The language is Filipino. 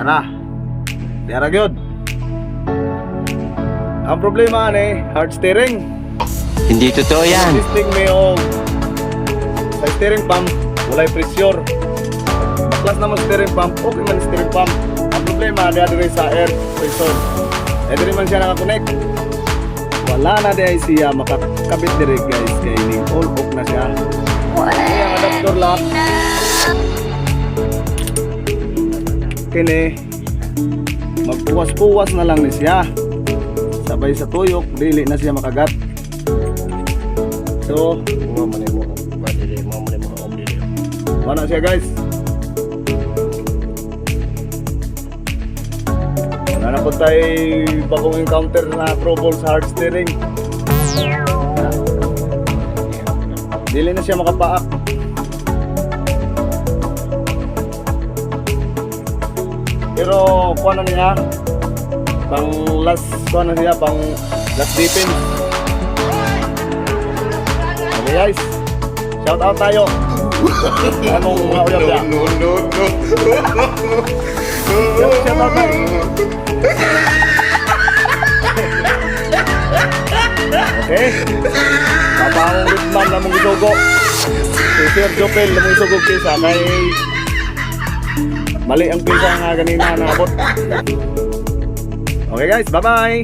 Diara gyud. Ang problema ni hard steering. Hindi totoo yan. Testing me og sa steering pump walay pressure. Baklas naman steering pump, okay man steering pump. Ang problema diri sa air pressure. Diri man siya naka-connect. Wala na dai siya makakabit diri guys kay ning all off na siya. Kaya ang adapter lock. Kini magpuwas-puwas na lang ni siya. Sabay sa tuyok, dili na siya makagat. So, wala siya guys. Wala na po tayo bagong encounter na trouble sa hard steering. Dili na siya makapaak. Pero kuha na niya pang last, kuha na siya pang last deepin. Okay guys, shout out tayo. Anong mga uyab niya? No. Shout out tayo. Okay, papangong ritman na mong isugo. Si Sir Jopel na mong isugo kisa kay mali ang pisa nga ganina na abot. Okay guys, bye bye.